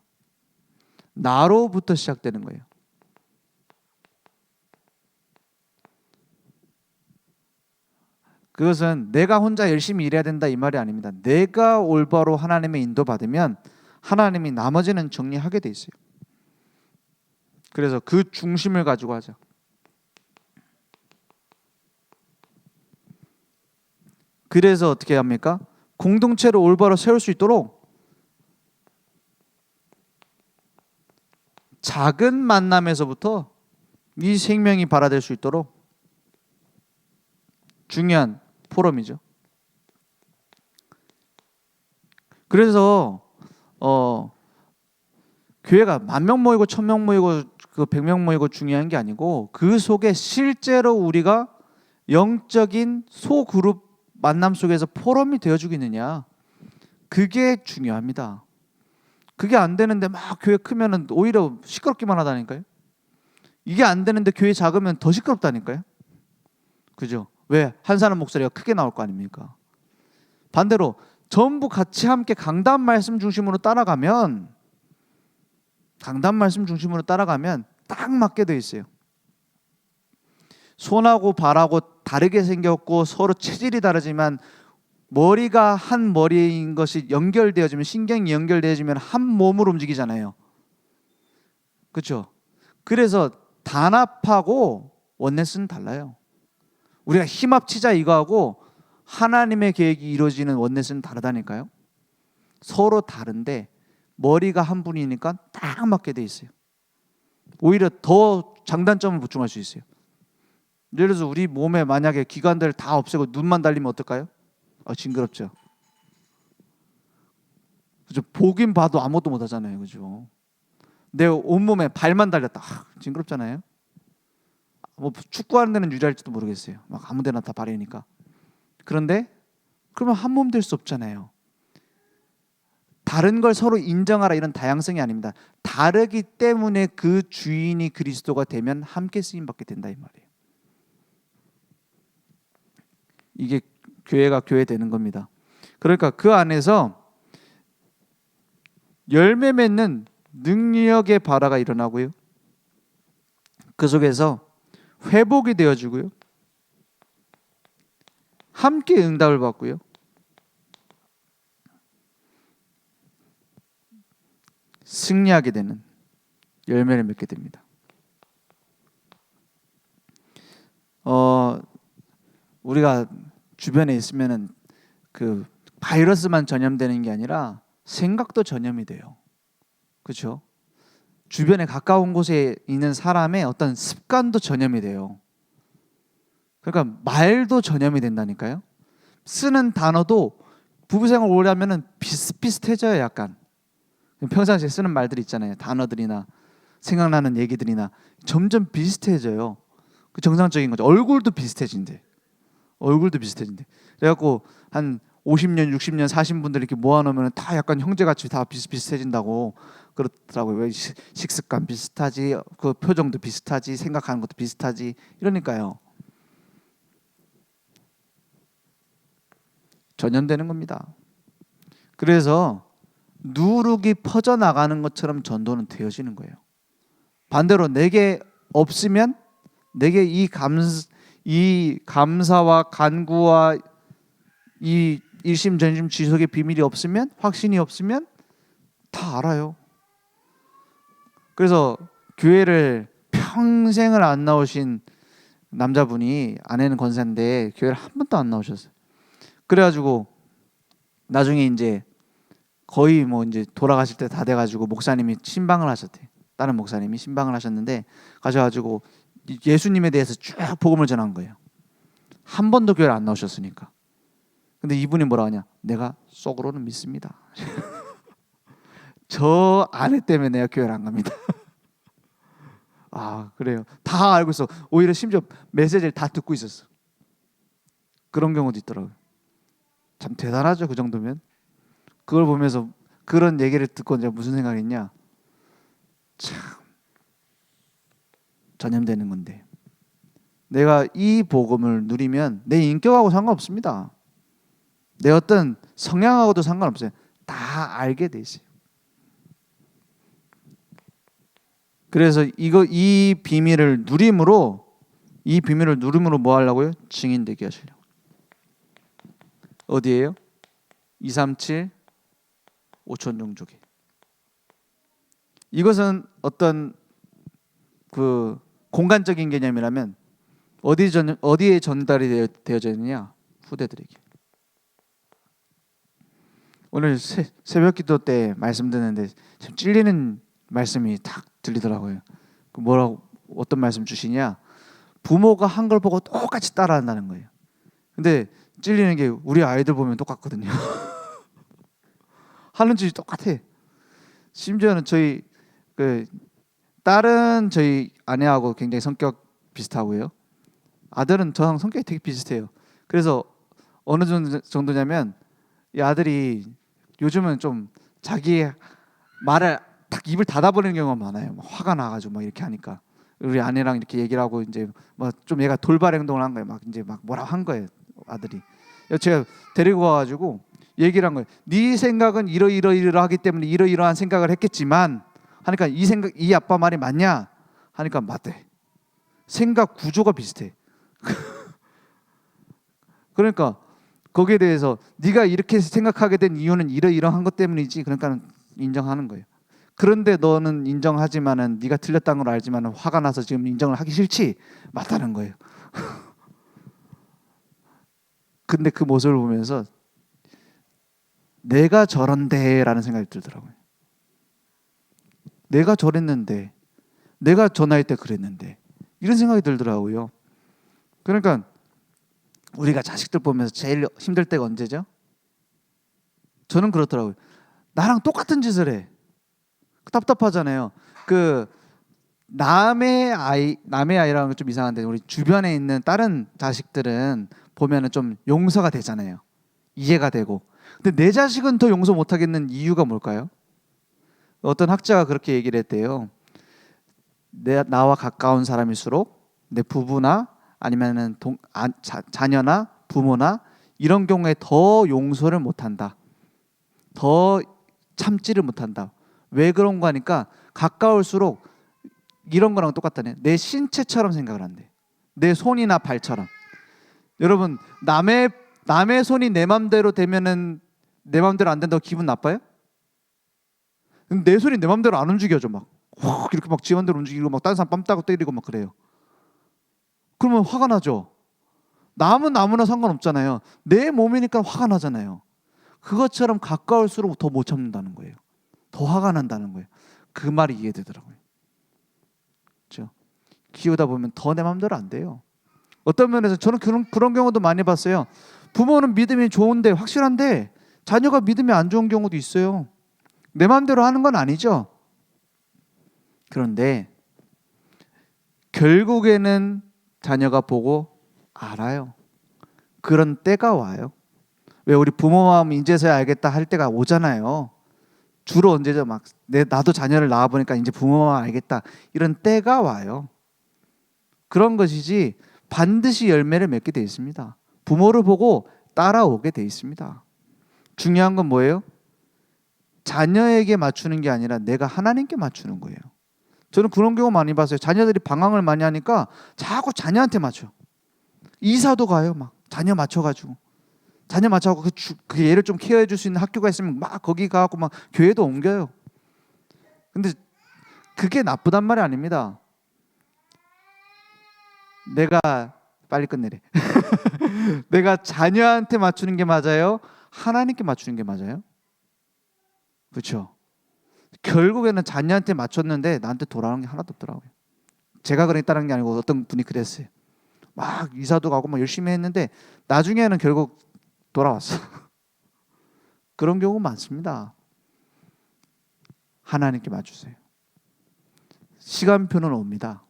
나로부터 시작되는 거예요. 그것은 내가 혼자 열심히 일해야 된다 이 말이 아닙니다. 내가 올바로 하나님의 인도받으면 하나님이 나머지는 정리하게 돼 있어요. 그래서 그 중심을 가지고 하자. 그래서 어떻게 합니까? 공동체를 올바로 세울 수 있도록 작은 만남에서부터 이 생명이 발화될 수 있도록 중요한 포럼이죠. 그래서 교회가 10,000명 모이고 1,000명 모이고 그 100명 모이고 중요한 게 아니고 그 속에 실제로 우리가 영적인 소그룹 만남 속에서 포럼이 되어주고 있느냐, 그게 중요합니다. 그게 안 되는데 막 교회 크면은 오히려 시끄럽기만 하다니까요. 이게 안 되는데 교회 작으면 더 시끄럽다니까요. 그죠? 왜? 한 사람 목소리가 크게 나올 거 아닙니까? 반대로 전부 같이 함께 강단 말씀 중심으로 따라가면 딱 맞게 돼 있어요. 손하고 발하고 다르게 생겼고 서로 체질이 다르지만 머리가 한 머리인 것이 연결되어지면, 신경이 연결되어지면 한 몸으로 움직이잖아요. 그렇죠? 그래서 단합하고 원네스는 달라요. 우리가 힘 합치자 이거하고 하나님의 계획이 이루어지는 원네스는 다르다니까요. 서로 다른데 머리가 한 분이니까 딱 맞게 돼 있어요. 오히려 더 장단점을 보충할 수 있어요. 예를 들어서 우리 몸에 만약에 기관들 다 없애고 눈만 달리면 어떨까요? 징그럽죠. 그죠? 보긴 봐도 아무것도 못 하잖아요. 그죠? 내 온몸에 발만 달렸다. 징그럽잖아요. 뭐 축구하는 데는 유리할지도 모르겠어요. 막 아무 데나 다 발이니까. 그런데 그러면 한 몸 될 수 없잖아요. 다른 걸 서로 인정하라 이런 다양성이 아닙니다. 다르기 때문에 그 주인이 그리스도가 되면 함께 쓰임 받게 된다 이 말이에요. 이게 교회가 교회 되는 겁니다. 그러니까 그 안에서 열매 맺는 능력의 발화가 일어나고요. 그 속에서 회복이 되어주고요. 함께 응답을 받고요. 승리하게 되는 열매를 맺게 됩니다. 우리가 주변에 있으면은 그 바이러스만 전염되는 게 아니라 생각도 전염이 돼요. 그렇죠? 주변에 가까운 곳에 있는 사람의 어떤 습관도 전염이 돼요. 그러니까 말도 전염이 된다니까요. 쓰는 단어도 부부생활 오래 하면은 비슷비슷해져요. 약간 평상시에 쓰는 말들 있잖아요. 단어들이나 생각나는 얘기들이나 점점 비슷해져요. 그 정상적인 거죠. 얼굴도 비슷해진대. 그래갖고 한 50년, 60년 사신 분들 이렇게 모아놓으면 다 약간 형제같이 다 비슷비슷해진다고 그렇더라고요. 왜 식습관 비슷하지, 그 표정도 비슷하지, 생각하는 것도 비슷하지 이러니까요. 전염되는 겁니다. 그래서 누룩이 퍼져나가는 것처럼 전도는 되어지는 거예요. 반대로 내게 없으면, 내게 이 감사와 간구와 이 일심전심 지속의 비밀이 없으면, 확신이 없으면 다 알아요. 그래서 교회를 평생을 안 나오신 남자분이, 아내는 권사인데 교회를 한 번도 안 나오셨어요. 그래가지고 나중에 이제 거의 뭐 이제 돌아가실 때 다 돼가지고 목사님이 신방을 하셨대. 다른 목사님이 신방을 하셨는데 가셔가지고 예수님에 대해서 쭉 복음을 전한 거예요. 한 번도 교회를 안 나오셨으니까. 근데 이분이 뭐라 하냐? 내가 속으로는 믿습니다. 저 아내 때문에 내가 교회를 안 갑니다. 그래요. 다 알고 있어. 오히려 심지어 메시지를 다 듣고 있었어. 그런 경우도 있더라고요. 참 대단하죠. 그 정도면. 그걸 보면서 그런 얘기를 듣고 이제 무슨 생각했냐? 참 전염되는 건데 내가 이 복음을 누리면 내 인격하고 상관없습니다. 내 어떤 성향하고도 상관없어요. 다 알게 돼 있어요. 그래서 이 비밀을 누림으로 뭐 하려고요? 증인 되게 하시려고. 어디예요? 237 5천 종족에. 이것은 어떤 그 공간적인 개념이라면 어디에 전달이 되어져 있느냐? 후대들에게. 오늘 새벽기도 때 말씀 듣는데 참 찔리는 말씀이 딱 들리더라고요. 뭐라고 어떤 말씀 주시냐? 부모가 한 걸 보고 똑같이 따라한다는 거예요. 근데 찔리는 게 우리 아이들 보면 똑같거든요. 하는 짓이 똑같아. 심지어는 저희 딸은 저희 아내하고 굉장히 성격 비슷하고요. 아들은 저랑 성격이 되게 비슷해요. 그래서 어느 정도냐면 이 아들이 요즘은 좀 자기 말을 딱 입을 닫아버리는 경우가 많아요. 막 화가 나가지고 막 이렇게 하니까 우리 아내랑 이렇게 얘기를 하고 이제 뭐 좀 얘가 돌발 행동을 한 거예요. 막 이제 막 뭐라 한 거예요. 아들이. 제가 데리고 와가지고 얘기를 한 거예요. 네 생각은 이러이러하기 때문에 이러이러한 생각을 했겠지만 하니까 이 아빠 말이 맞냐? 하니까 맞대. 생각 구조가 비슷해. 그러니까 거기에 대해서 네가 이렇게 생각하게 된 이유는 이러이러한 것 때문이지. 그러니까 인정하는 거예요. 그런데 너는 인정하지만은 네가 틀렸다는 걸 알지만은 화가 나서 지금 인정을 하기 싫지? 맞다는 거예요. 근데 그 모습을 보면서 내가 저런데라는 생각이 들더라고요. 내가 저랬는데, 내가 저 나이 때 그랬는데 이런 생각이 들더라고요. 그러니까 우리가 자식들 보면서 제일 힘들 때가 언제죠? 저는 그렇더라고요. 나랑 똑같은 짓을 해. 답답하잖아요. 남의 아이라는 건 좀 이상한데 우리 주변에 있는 다른 자식들은 보면은 좀 용서가 되잖아요. 이해가 되고. 근데 내 자식은 더 용서 못 하겠는 이유가 뭘까요? 어떤 학자가 그렇게 얘기를 했대요. 나와 가까운 사람일수록 내 부부나 아니면은 자녀나 부모나 이런 경우에 더 용서를 못 한다. 더 참지를 못 한다. 왜 그런가 하니까 가까울수록 이런 거랑 똑같다네. 내 신체처럼 생각을 한대. 내 손이나 발처럼. 여러분 남의 손이 내 맘대로 되면은 내 맘대로 안 된다고 기분 나빠요? 내 손이 내 맘대로 안 움직여져 막. 확 이렇게 막 지 맘대로 움직이고 막 다른 사람 뺨 따고 때리고 막 그래요. 그러면 화가 나죠. 남은 아무나 상관없잖아요. 내 몸이니까 화가 나잖아요. 그것처럼 가까울수록 더 못 참는다는 거예요. 더 화가 난다는 거예요. 그 말이 이해되더라고요. 그렇죠? 키우다 보면 더 내 맘대로 안 돼요. 어떤 면에서 저는 그런 경우도 많이 봤어요. 부모는 믿음이 좋은데 확실한데 자녀가 믿음이 안 좋은 경우도 있어요. 내 맘대로 하는 건 아니죠. 그런데 결국에는 자녀가 보고 알아요. 그런 때가 와요. 왜 우리 부모 마음 이제서야 알겠다 할 때가 오잖아요. 주로 언제죠? 나도 자녀를 낳아 보니까 이제 부모 마음 알겠다 이런 때가 와요. 그런 것이지 반드시 열매를 맺게 돼 있습니다. 부모를 보고 따라오게 돼 있습니다. 중요한 건 뭐예요? 자녀에게 맞추는 게 아니라 내가 하나님께 맞추는 거예요. 저는 그런 경우 많이 봤어요. 자녀들이 방황을 많이 하니까 자꾸 자녀한테 맞춰. 이사도 가요. 막 자녀 맞춰가지고 그 얘를 좀 케어해 줄 수 있는 학교가 있으면 막 거기 가고 막 교회도 옮겨요. 근데 그게 나쁘단 말이 아닙니다. 내가 빨리 끝내래. 내가 자녀한테 맞추는 게 맞아요? 하나님께 맞추는 게 맞아요? 그렇죠? 결국에는 자녀한테 맞췄는데 나한테 돌아오는 게 하나도 없더라고요. 제가 그랬다는 게 아니고 어떤 분이 그랬어요. 막 이사도 가고 막 열심히 했는데 나중에는 결국 돌아왔어. 그런 경우 많습니다. 하나님께 맞추세요. 시간표는 옵니다.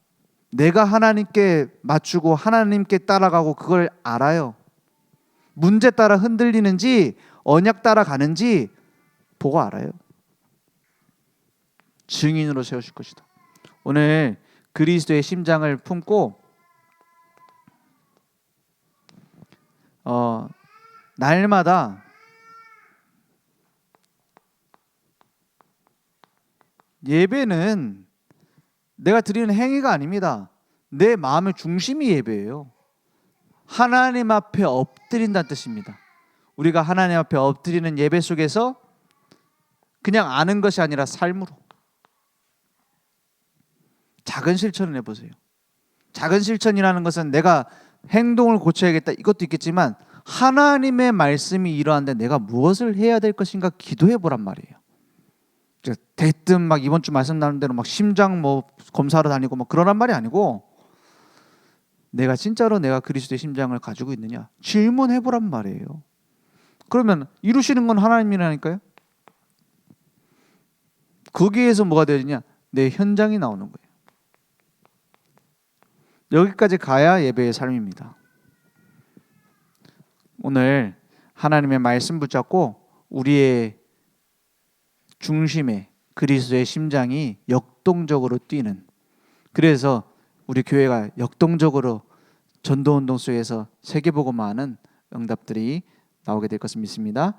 내가 하나님께 맞추고 하나님께 따라가고 그걸 알아요. 문제 따라 흔들리는지 언약 따라 가는지 보고 알아요. 증인으로 세우실 것이다. 오늘 그리스도의 심장을 품고 날마다 예배는 내가 드리는 행위가 아닙니다. 내 마음의 중심이 예배예요. 하나님 앞에 엎드린다는 뜻입니다. 우리가 하나님 앞에 엎드리는 예배 속에서 그냥 아는 것이 아니라 삶으로 작은 실천을 해보세요. 작은 실천이라는 것은 내가 행동을 고쳐야겠다 이것도 있겠지만 하나님의 말씀이 이러한데 내가 무엇을 해야 될 것인가 기도해 보란 말이에요. 대뜸 막 이번 주 말씀 나눈 대로 막 심장 뭐 검사하러 다니고 막 그러란 말이 아니고 내가 진짜로 내가 그리스도의 심장을 가지고 있느냐 질문해 보란 말이에요. 그러면 이루시는 건 하나님이라니까요. 거기에서 뭐가 되느냐 내 현장이 나오는 거예요. 여기까지 가야 예배의 삶입니다. 오늘 하나님의 말씀 붙잡고 우리의 중심에 그리스도의 심장이 역동적으로 뛰는, 그래서 우리 교회가 역동적으로 전도운동 속에서 세계복음화하는 응답들이 나오게 될 것을 믿습니다.